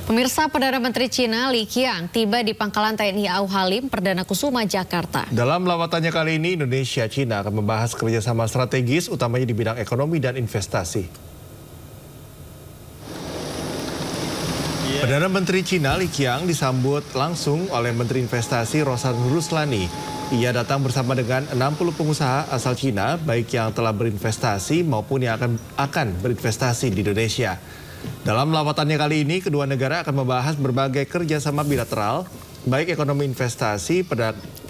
Pemirsa, Perdana Menteri Cina Li Qiang tiba di Pangkalan TNI AU Halim Perdana Kusuma, Jakarta. Dalam lawatannya kali ini, Indonesia-Cina akan membahas kerjasama strategis, utamanya di bidang ekonomi dan investasi. Perdana Menteri Cina Li Qiang disambut langsung oleh Menteri Investasi Rosan Ruslani. Ia datang bersama dengan 60 pengusaha asal Cina, baik yang telah berinvestasi maupun yang akan berinvestasi di Indonesia. Dalam lawatannya kali ini, kedua negara akan membahas berbagai kerjasama bilateral, baik ekonomi investasi,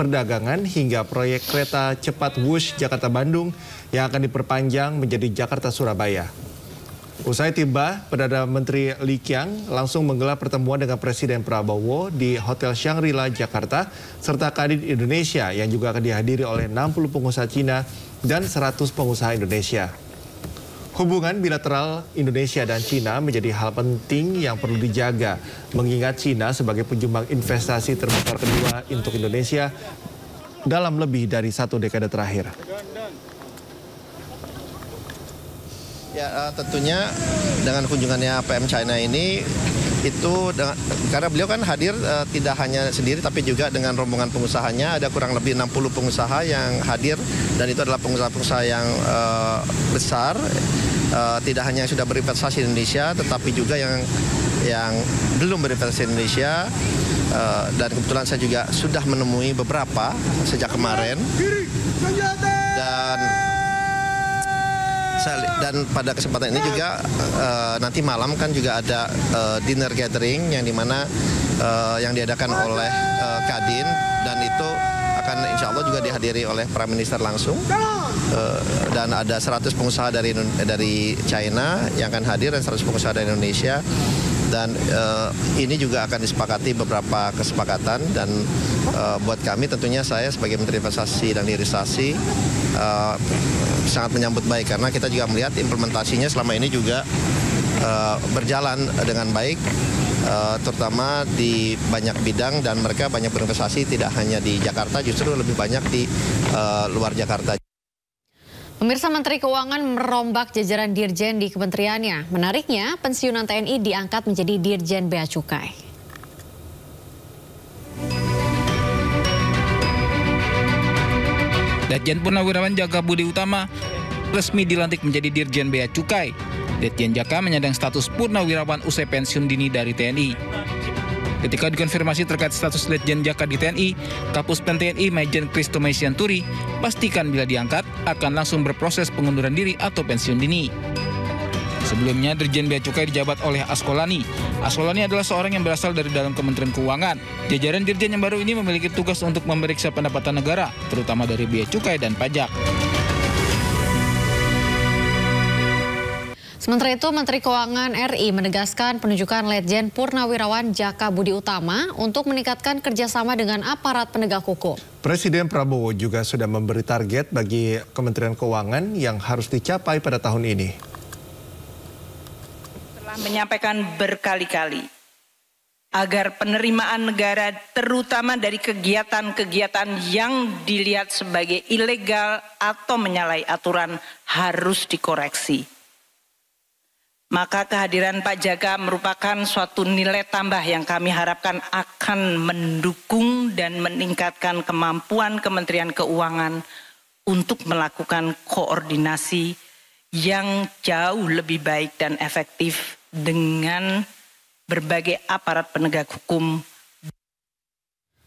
perdagangan, hingga proyek kereta cepat Wush Jakarta-Bandung yang akan diperpanjang menjadi Jakarta-Surabaya. Usai tiba, Perdana Menteri Li Qiang langsung menggelar pertemuan dengan Presiden Prabowo di Hotel Shangri-La, Jakarta, serta Kadin Indonesia yang juga akan dihadiri oleh 60 pengusaha Cina dan 100 pengusaha Indonesia. Hubungan bilateral Indonesia dan Cina menjadi hal penting yang perlu dijaga, mengingat Cina sebagai penyumbang investasi terbesar kedua untuk Indonesia dalam lebih dari 1 dekade terakhir. Ya, tentunya dengan kunjungannya PM China ini karena beliau kan hadir tidak hanya sendiri tapi juga dengan rombongan pengusahanya, ada kurang lebih 60 pengusaha yang hadir dan itu adalah pengusaha-pengusaha yang besar, tidak hanya yang sudah berinvestasi di Indonesia tetapi juga yang belum berinvestasi di Indonesia, dan kebetulan saya juga sudah menemui beberapa sejak kemarin dan pada kesempatan ini juga nanti malam kan juga ada dinner gathering yang dimana yang diadakan oleh Kadin, dan itu akan insya Allah juga dihadiri oleh Prime Minister langsung, dan ada 100 pengusaha dari China yang akan hadir dan 100 pengusaha dari Indonesia, dan ini juga akan disepakati beberapa kesepakatan, dan buat kami tentunya saya sebagai Menteri Investasi dan Hilirisasi sangat menyambut baik karena kita juga melihat implementasinya selama ini juga berjalan dengan baik, terutama di banyak bidang, dan mereka banyak berinvestasi tidak hanya di Jakarta, justru lebih banyak di luar Jakarta. Pemirsa, Menteri Keuangan merombak jajaran dirjen di kementeriannya. Menariknya, pensiunan TNI diangkat menjadi Dirjen Bea Cukai. Ditjen Purnawirawan Jaka Budi Utama resmi dilantik menjadi Dirjen Bea Cukai. Ditjen Jaka menyandang status purnawirawan usai pensiun dini dari TNI. Ketika dikonfirmasi terkait status Ditjen Jaka di TNI, Kapuspen TNI Majen Kristo Maisianturi pastikan bila diangkat akan langsung berproses pengunduran diri atau pensiun dini. Sebelumnya, Dirjen Bea Cukai dijabat oleh Askolani. Askolani adalah seorang yang berasal dari dalam Kementerian Keuangan. Jajaran dirjen yang baru ini memiliki tugas untuk memeriksa pendapatan negara, terutama dari bea cukai dan pajak. Sementara itu, Menteri Keuangan RI menegaskan penunjukan Letjen Purnawirawan Jaka Budi Utama untuk meningkatkan kerjasama dengan aparat penegak hukum. Presiden Prabowo juga sudah memberi target bagi Kementerian Keuangan yang harus dicapai pada tahun ini. Telah menyampaikan berkali-kali agar penerimaan negara terutama dari kegiatan-kegiatan yang dilihat sebagai ilegal atau menyalahi aturan harus dikoreksi. Maka kehadiran Pak Jaka merupakan suatu nilai tambah yang kami harapkan akan mendukung dan meningkatkan kemampuan Kementerian Keuangan untuk melakukan koordinasi yang jauh lebih baik dan efektif dengan berbagai aparat penegak hukum.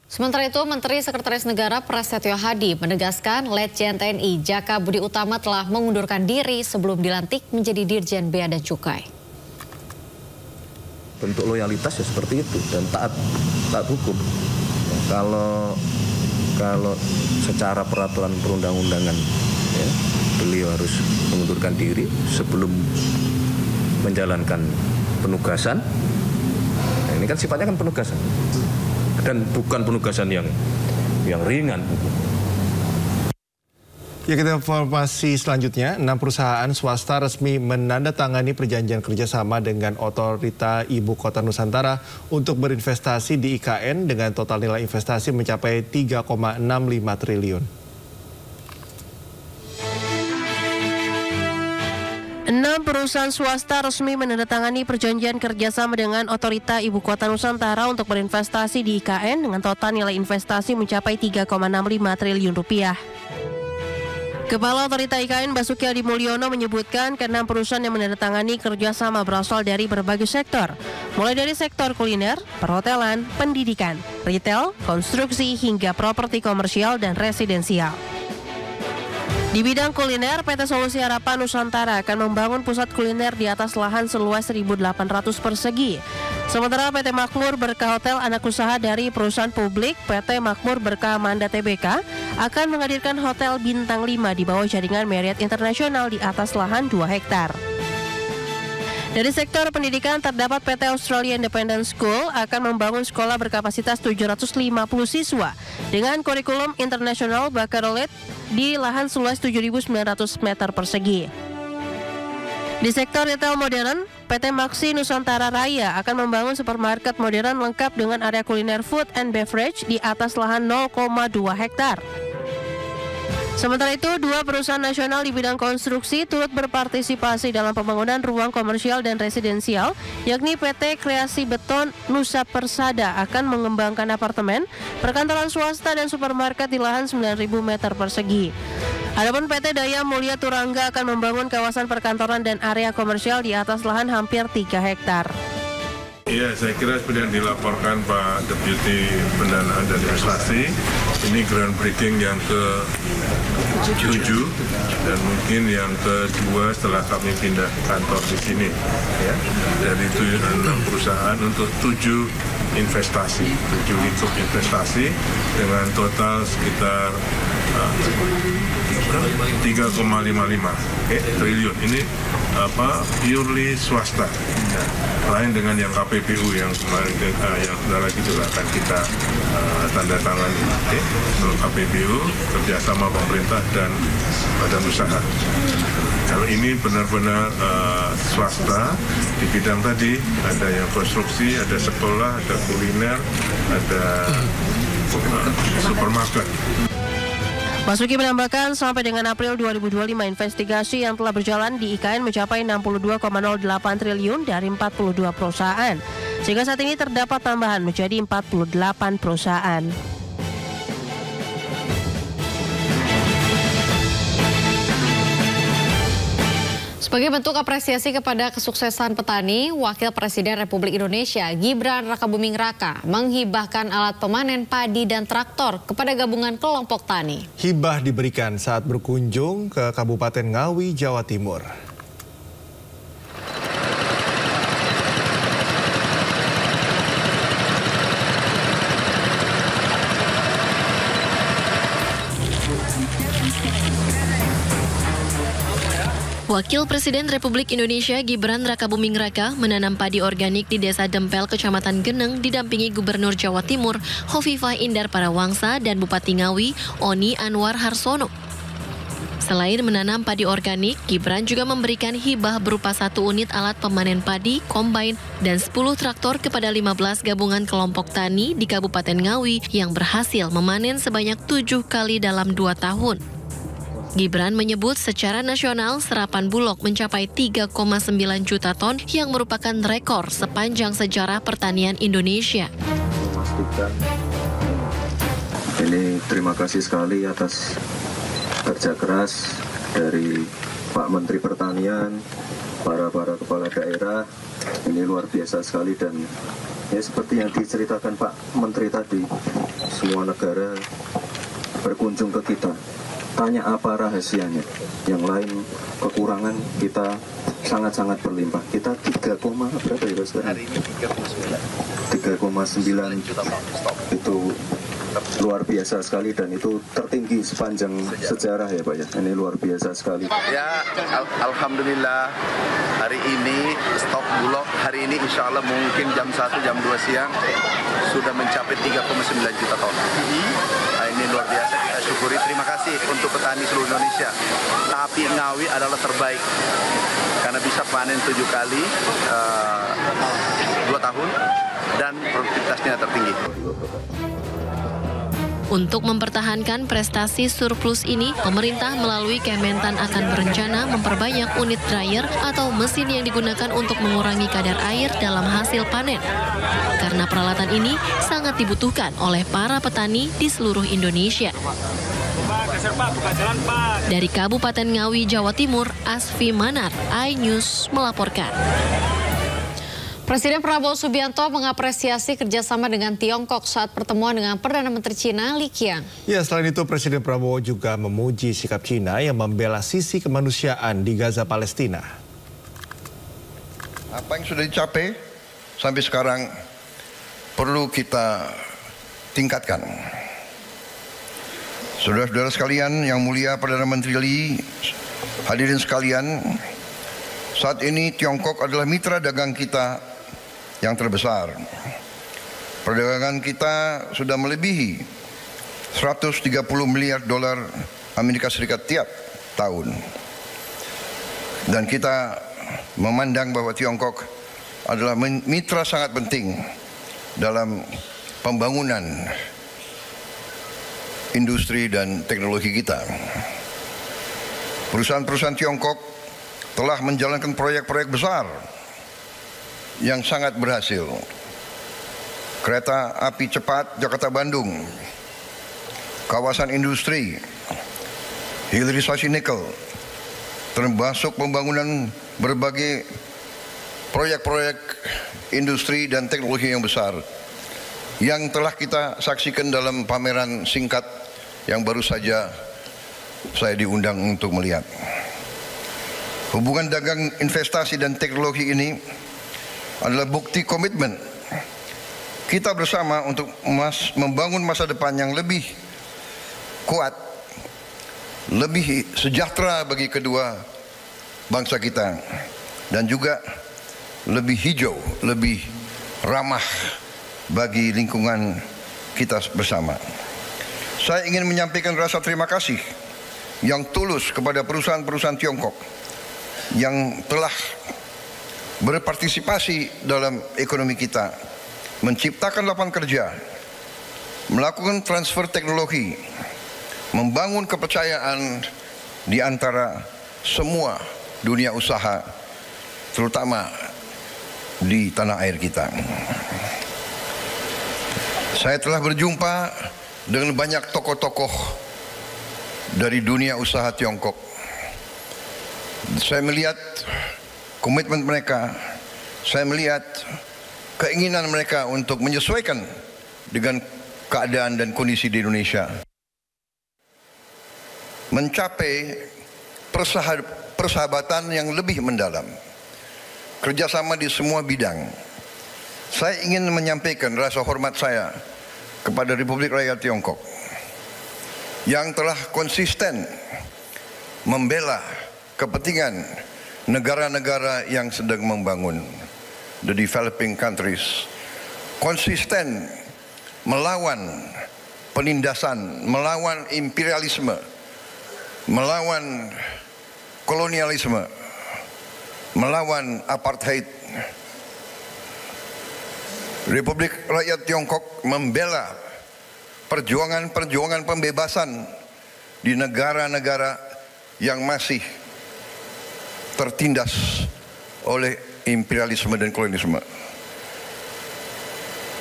Sementara itu, Menteri Sekretaris Negara Prasetyo Hadi menegaskan Letjen TNI Jaka Budi Utama telah mengundurkan diri sebelum dilantik menjadi Dirjen Bea dan Cukai. Bentuk loyalitas ya seperti itu dan taat hukum. Kalau secara peraturan perundang-undangan ya, beliau harus mengundurkan diri sebelum menjalankan penugasan. Nah, ini kan sifatnya kan penugasan. Dan bukan penugasan yang ringan. Ya, kita informasi selanjutnya, 6 perusahaan swasta resmi menandatangani perjanjian kerjasama dengan Otorita Ibu Kota Nusantara untuk berinvestasi di IKN dengan total nilai investasi mencapai 3,65 triliun. 6 perusahaan swasta resmi menandatangani perjanjian kerjasama dengan Otorita Ibu Kota Nusantara untuk berinvestasi di IKN dengan total nilai investasi mencapai 3,65 triliun rupiah. Kepala Otorita IKN Basuki Hadi Mulyono menyebutkan ke-6 perusahaan yang menandatangani kerjasama berasal dari berbagai sektor, mulai dari sektor kuliner, perhotelan, pendidikan, retail, konstruksi, hingga properti komersial dan residensial. Di bidang kuliner, PT Solusi Harapan Nusantara akan membangun pusat kuliner di atas lahan seluas 1.800 persegi. Sementara PT Makmur Berkah Hotel anak usaha dari perusahaan publik PT Makmur Berkah Manda Tbk akan menghadirkan hotel bintang 5 di bawah jaringan Marriott Internasional di atas lahan 2 hektar. Dari sektor pendidikan terdapat PT Australia Independent School akan membangun sekolah berkapasitas 750 siswa dengan kurikulum internasional baccalaureate di lahan seluas 7.900 meter persegi. Di sektor retail modern, PT Maxi Nusantara Raya akan membangun supermarket modern lengkap dengan area kuliner food and beverage di atas lahan 0,2 hektar. Sementara itu, 2 perusahaan nasional di bidang konstruksi turut berpartisipasi dalam pembangunan ruang komersial dan residensial, yakni PT Kreasi Beton Nusa Persada akan mengembangkan apartemen, perkantoran swasta dan supermarket di lahan 9.000 meter persegi. Adapun PT Daya Mulia Turangga akan membangun kawasan perkantoran dan area komersial di atas lahan hampir 3 hektar. Iya, saya kira seperti yang dilaporkan Pak Deputi Pendanaan dan Investasi, ini groundbreaking yang ke-7 dan mungkin yang ke-2 setelah kami pindah kantor di sini. Ya. Dari 6 perusahaan untuk 7 investasi, 7 lingkup investasi dengan total sekitar 3,55 triliun. Ini purely swasta. Ya. Lain dengan yang KPBU yang kemarin yang sebentar lagi juga akan kita tanda tangan. Untuk KPBU kerjasama pemerintah dan badan usaha. Kalau ini benar-benar swasta di bidang tadi, ada yang konstruksi, ada sekolah, ada kuliner, ada supermarket. Basuki menambahkan sampai dengan April 2025 investigasi yang telah berjalan di IKN mencapai 62,08 triliun dari 42 perusahaan. Sehingga saat ini terdapat tambahan menjadi 48 perusahaan. Sebagai bentuk apresiasi kepada kesuksesan petani, Wakil Presiden Republik Indonesia Gibran Rakabuming Raka menghibahkan alat pemanen padi dan traktor kepada gabungan kelompok tani. Hibah diberikan saat berkunjung ke Kabupaten Ngawi, Jawa Timur. Wakil Presiden Republik Indonesia Gibran Rakabuming Raka menanam padi organik di Desa Dempel, Kecamatan Geneng, didampingi Gubernur Jawa Timur Hovifah Indar Parawangsa dan Bupati Ngawi Oni Anwar Harsono. Selain menanam padi organik, Gibran juga memberikan hibah berupa 1 unit alat pemanen padi, combine, dan 10 traktor kepada 15 gabungan kelompok tani di Kabupaten Ngawi yang berhasil memanen sebanyak 7 kali dalam 2 tahun. Gibran menyebut secara nasional serapan Bulog mencapai 3,9 juta ton yang merupakan rekor sepanjang sejarah pertanian Indonesia. Ini terima kasih sekali atas kerja keras dari Pak Menteri Pertanian, para kepala daerah. Ini luar biasa sekali dan ya seperti yang diceritakan Pak Menteri tadi, semua negara berkunjung ke kita. Tanya apa rahasianya, yang lain kekurangan kita sangat-sangat berlimpah. Kita 3, berapa ya sekarang? Hari ini 3,9 juta ton stok. Itu luar biasa sekali dan itu tertinggi sepanjang sejarah ya Pak ya. Ini luar biasa sekali. Ya, alhamdulillah hari ini stok Bulog hari ini insya Allah mungkin jam 1, jam 2 siang sudah mencapai 3,9 juta ton. Nah, ini luar biasa, kita syukuri, terima kasih untuk petani seluruh Indonesia. Tapi Ngawi adalah terbaik karena bisa panen 7 kali 2 tahun dan produktivitasnya tertinggi. Untuk mempertahankan prestasi surplus ini, pemerintah melalui Kementan akan berencana memperbanyak unit dryer atau mesin yang digunakan untuk mengurangi kadar air dalam hasil panen. Karena peralatan ini sangat dibutuhkan oleh para petani di seluruh Indonesia. Dari Kabupaten Ngawi, Jawa Timur, Asfi Manar, iNews melaporkan. Presiden Prabowo Subianto mengapresiasi kerjasama dengan Tiongkok saat pertemuan dengan Perdana Menteri Cina Li Qiang. Ya, selain itu Presiden Prabowo juga memuji sikap Cina yang membela sisi kemanusiaan di Gaza, Palestina. Apa yang sudah dicapai sampai sekarang perlu kita tingkatkan. Saudara-saudara sekalian, yang mulia Perdana Menteri Li, hadirin sekalian, saat ini Tiongkok adalah mitra dagang kita yang terbesar. Perdagangan kita sudah melebihi 130 miliar dolar Amerika Serikat tiap tahun. Dan kita memandang bahwa Tiongkok adalah mitra sangat penting dalam pembangunan industri dan teknologi kita. Perusahaan-perusahaan Tiongkok telah menjalankan proyek-proyek besar yang sangat berhasil. Kereta api cepat Jakarta-Bandung, kawasan industri, hilirisasi nikel, termasuk pembangunan berbagai proyek-proyek industri dan teknologi yang besar yang telah kita saksikan dalam pameran singkat yang baru saja saya diundang untuk melihat. Hubungan dagang, investasi dan teknologi ini adalah bukti komitmen kita bersama untuk membangun masa depan yang lebih kuat, lebih sejahtera bagi kedua bangsa kita, dan juga lebih hijau, lebih ramah bagi lingkungan kita bersama. Saya ingin menyampaikan rasa terima kasih yang tulus kepada perusahaan-perusahaan Tiongkok yang telah berpartisipasi dalam ekonomi kita, menciptakan lapangan kerja, melakukan transfer teknologi, membangun kepercayaan di antara semua dunia usaha, terutama di tanah air kita. Saya telah berjumpa dengan banyak tokoh-tokoh dari dunia usaha Tiongkok. Saya melihat komitmen mereka, saya melihat keinginan mereka untuk menyesuaikan dengan keadaan dan kondisi di Indonesia. Mencapai persahabatan yang lebih mendalam, kerjasama di semua bidang. Saya ingin menyampaikan rasa hormat saya kepada Republik Rakyat Tiongkok yang telah konsisten membela kepentingan negara-negara yang sedang membangun, the developing countries, konsisten melawan penindasan, melawan imperialisme, melawan kolonialisme, melawan apartheid. Republik Rakyat Tiongkok membela perjuangan-perjuangan pembebasan di negara-negara yang masih tertindas oleh imperialisme dan kolonialisme.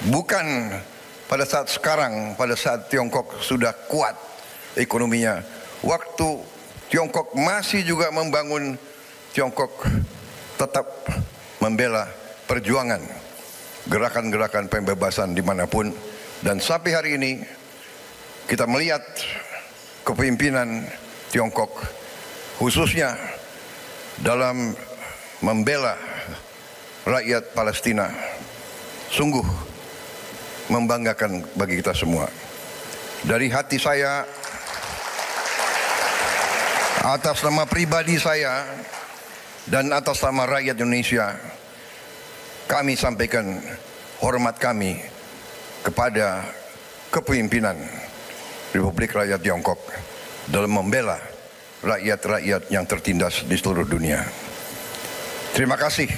Bukan pada saat sekarang, pada saat Tiongkok sudah kuat ekonominya. Waktu Tiongkok masih juga membangun, Tiongkok tetap membela perjuangan, gerakan-gerakan pembebasan dimanapun. Dan sampai hari ini kita melihat kepemimpinan Tiongkok, khususnya dalam membela rakyat Palestina, sungguh membanggakan bagi kita semua. Dari hati saya, atas nama pribadi saya dan atas nama rakyat Indonesia, kami sampaikan hormat kami kepada kepemimpinan Republik Rakyat Tiongkok dalam membela rakyat-rakyat yang tertindas di seluruh dunia. Terima kasih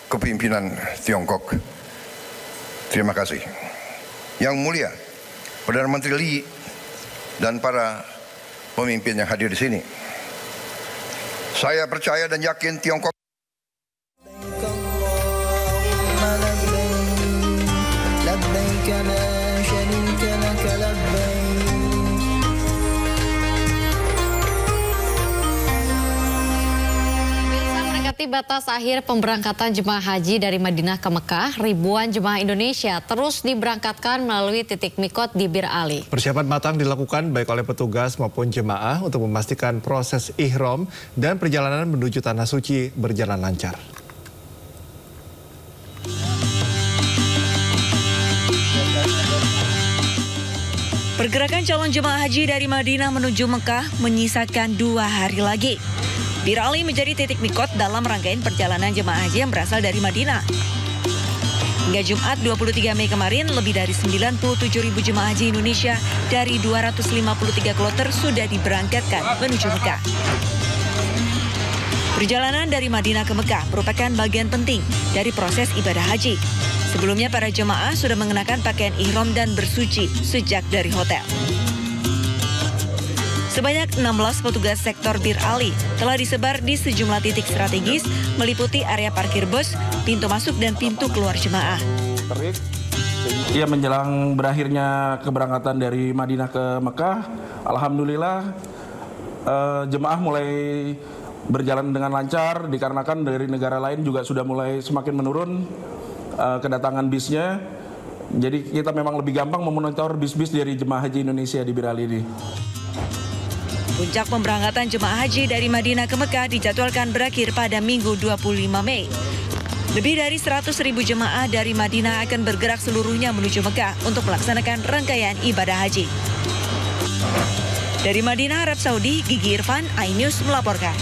kepemimpinan Tiongkok. Terima kasih. Yang mulia Perdana Menteri Lee, dan para pemimpin yang hadir di sini. Saya percaya dan yakin Tiongkok batas akhir pemberangkatan jemaah haji dari Madinah ke Mekah, ribuan jemaah Indonesia terus diberangkatkan melalui titik mikot di Bir Ali. Persiapan matang dilakukan baik oleh petugas maupun jemaah untuk memastikan proses ihram dan perjalanan menuju Tanah Suci berjalan lancar. Pergerakan calon jemaah haji dari Madinah menuju Mekah menyisakan 2 hari lagi. Bir Ali menjadi titik mikot dalam rangkaian perjalanan jemaah haji yang berasal dari Madinah. Hingga Jumat 23 Mei kemarin, lebih dari 97.000 jemaah haji Indonesia dari 253 kloter sudah diberangkatkan menuju Mekah. Perjalanan dari Madinah ke Mekah merupakan bagian penting dari proses ibadah haji. Sebelumnya para jemaah sudah mengenakan pakaian ihram dan bersuci sejak dari hotel. Sebanyak 16 petugas sektor Bir Ali telah disebar di sejumlah titik strategis meliputi area parkir bus, pintu masuk dan pintu keluar jemaah. Ya, menjelang berakhirnya keberangkatan dari Madinah ke Mekah, alhamdulillah jemaah mulai berjalan dengan lancar dikarenakan dari negara lain juga sudah mulai semakin menurun kedatangan bisnya. Jadi kita memang lebih gampang memonitor bis-bis dari jemaah haji Indonesia di Bir Ali ini. Puncak pemberangkatan jemaah haji dari Madinah ke Mekah dijadwalkan berakhir pada Minggu 25 Mei. Lebih dari 100.000 jemaah dari Madinah akan bergerak seluruhnya menuju Mekah untuk melaksanakan rangkaian ibadah haji. Dari Madinah, Arab Saudi, Gigi Irfan, iNews melaporkan.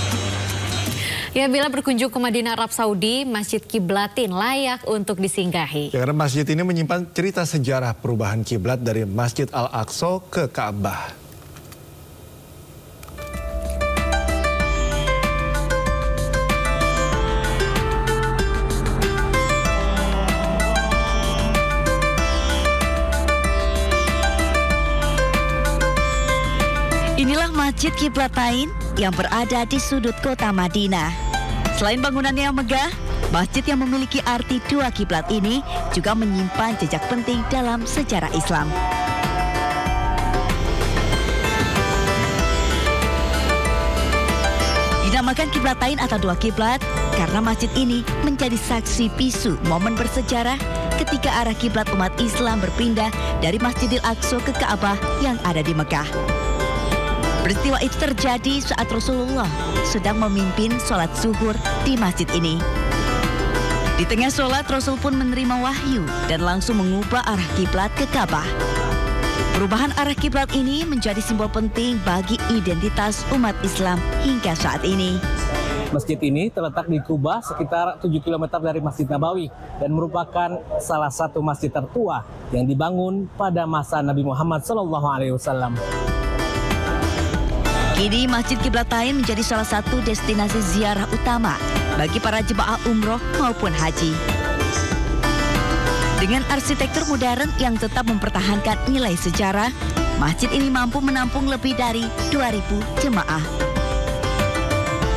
Ya, bila berkunjung ke Madinah Arab Saudi, Masjid Kiblatin layak untuk disinggahi. Ya, karena masjid ini menyimpan cerita sejarah perubahan kiblat dari Masjid Al-Aqsa ke Ka'bah. Inilah Masjid Kiblatain yang berada di sudut kota Madinah. Selain bangunannya yang megah, masjid yang memiliki arti 2 kiblat ini juga menyimpan jejak penting dalam sejarah Islam. Dinamakan Kiblatain atau 2 kiblat karena masjid ini menjadi saksi bisu momen bersejarah ketika arah kiblat umat Islam berpindah dari Masjidil Aqsa ke Ka'bah yang ada di Mekah. Peristiwa itu terjadi saat Rasulullah sedang memimpin sholat zuhur di masjid ini. Di tengah sholat, Rasul pun menerima wahyu dan langsung mengubah arah kiblat ke Ka'bah. Perubahan arah kiblat ini menjadi simbol penting bagi identitas umat Islam hingga saat ini. Masjid ini terletak di Kubah sekitar 7 km dari Masjid Nabawi dan merupakan salah satu masjid tertua yang dibangun pada masa Nabi Muhammad SAW. Kini Masjid Kiblatain menjadi salah satu destinasi ziarah utama bagi para jemaah umroh maupun haji. Dengan arsitektur modern yang tetap mempertahankan nilai sejarah, masjid ini mampu menampung lebih dari 2.000 jemaah.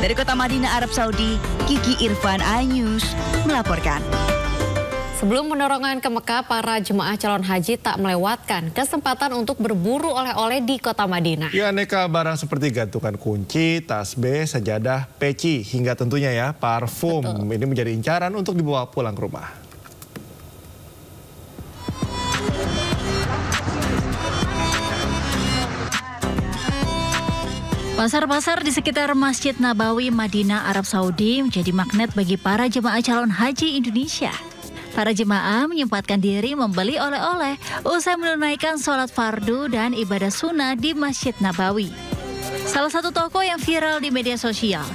Dari kota Madinah, Arab Saudi, Gigi Irfan, iNews melaporkan. Sebelum penerbangan ke Mekah, para jemaah calon haji tak melewatkan kesempatan untuk berburu oleh-oleh di kota Madinah. Ya, aneka barang seperti gantungan kunci, tasbih, sajadah, peci, hingga tentunya ya parfum. Betul. Ini menjadi incaran untuk dibawa pulang ke rumah. Pasar-pasar di sekitar Masjid Nabawi, Madinah, Arab Saudi menjadi magnet bagi para jemaah calon haji Indonesia. Para jemaah menyempatkan diri membeli oleh-oleh usai menunaikan sholat fardu dan ibadah sunnah di Masjid Nabawi. Salah satu toko yang viral di media sosial,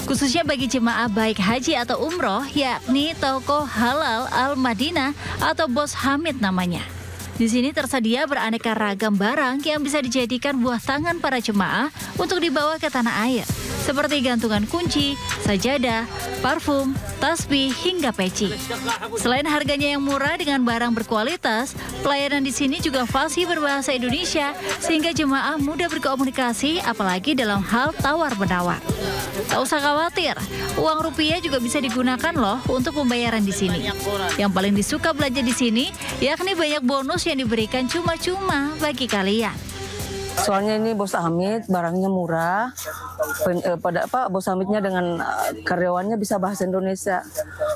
khususnya bagi jemaah baik haji atau umroh, yakni toko Halal Al-Madinah atau Bos Hamid namanya. Di sini tersedia beraneka ragam barang yang bisa dijadikan buah tangan para jemaah untuk dibawa ke tanah air, seperti gantungan kunci, sajadah, parfum, tasbih, hingga peci. Selain harganya yang murah dengan barang berkualitas, pelayanan di sini juga fasih berbahasa Indonesia sehingga jemaah mudah berkomunikasi apalagi dalam hal tawar-menawar. Tak usah khawatir, uang rupiah juga bisa digunakan loh untuk pembayaran di sini. Yang paling disuka belanja di sini yakni banyak bonus yang diberikan cuma-cuma bagi kalian. Soalnya ini Bos Hamid barangnya murah, Bos Hamidnya dengan karyawannya bisa bahasa Indonesia,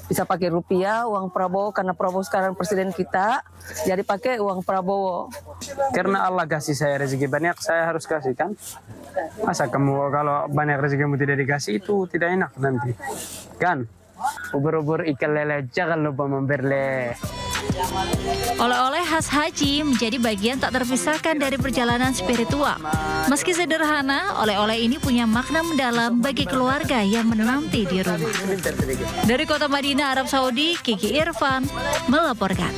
bisa pakai rupiah, uang Prabowo karena Prabowo sekarang presiden kita, jadi pakai uang Prabowo. Karena Allah kasih saya rezeki banyak, saya harus kasih kan. Masa kamu kalau banyak rezekimu tidak dikasih itu tidak enak nanti, kan? Ubur-ubur ikan lele jangan lupa memberle. Oleh-oleh khas haji menjadi bagian tak terpisahkan dari perjalanan spiritual. Meski sederhana, oleh-oleh ini punya makna mendalam bagi keluarga yang menanti di rumah. Dari kota Madinah, Arab Saudi, Kiki Irfan melaporkan.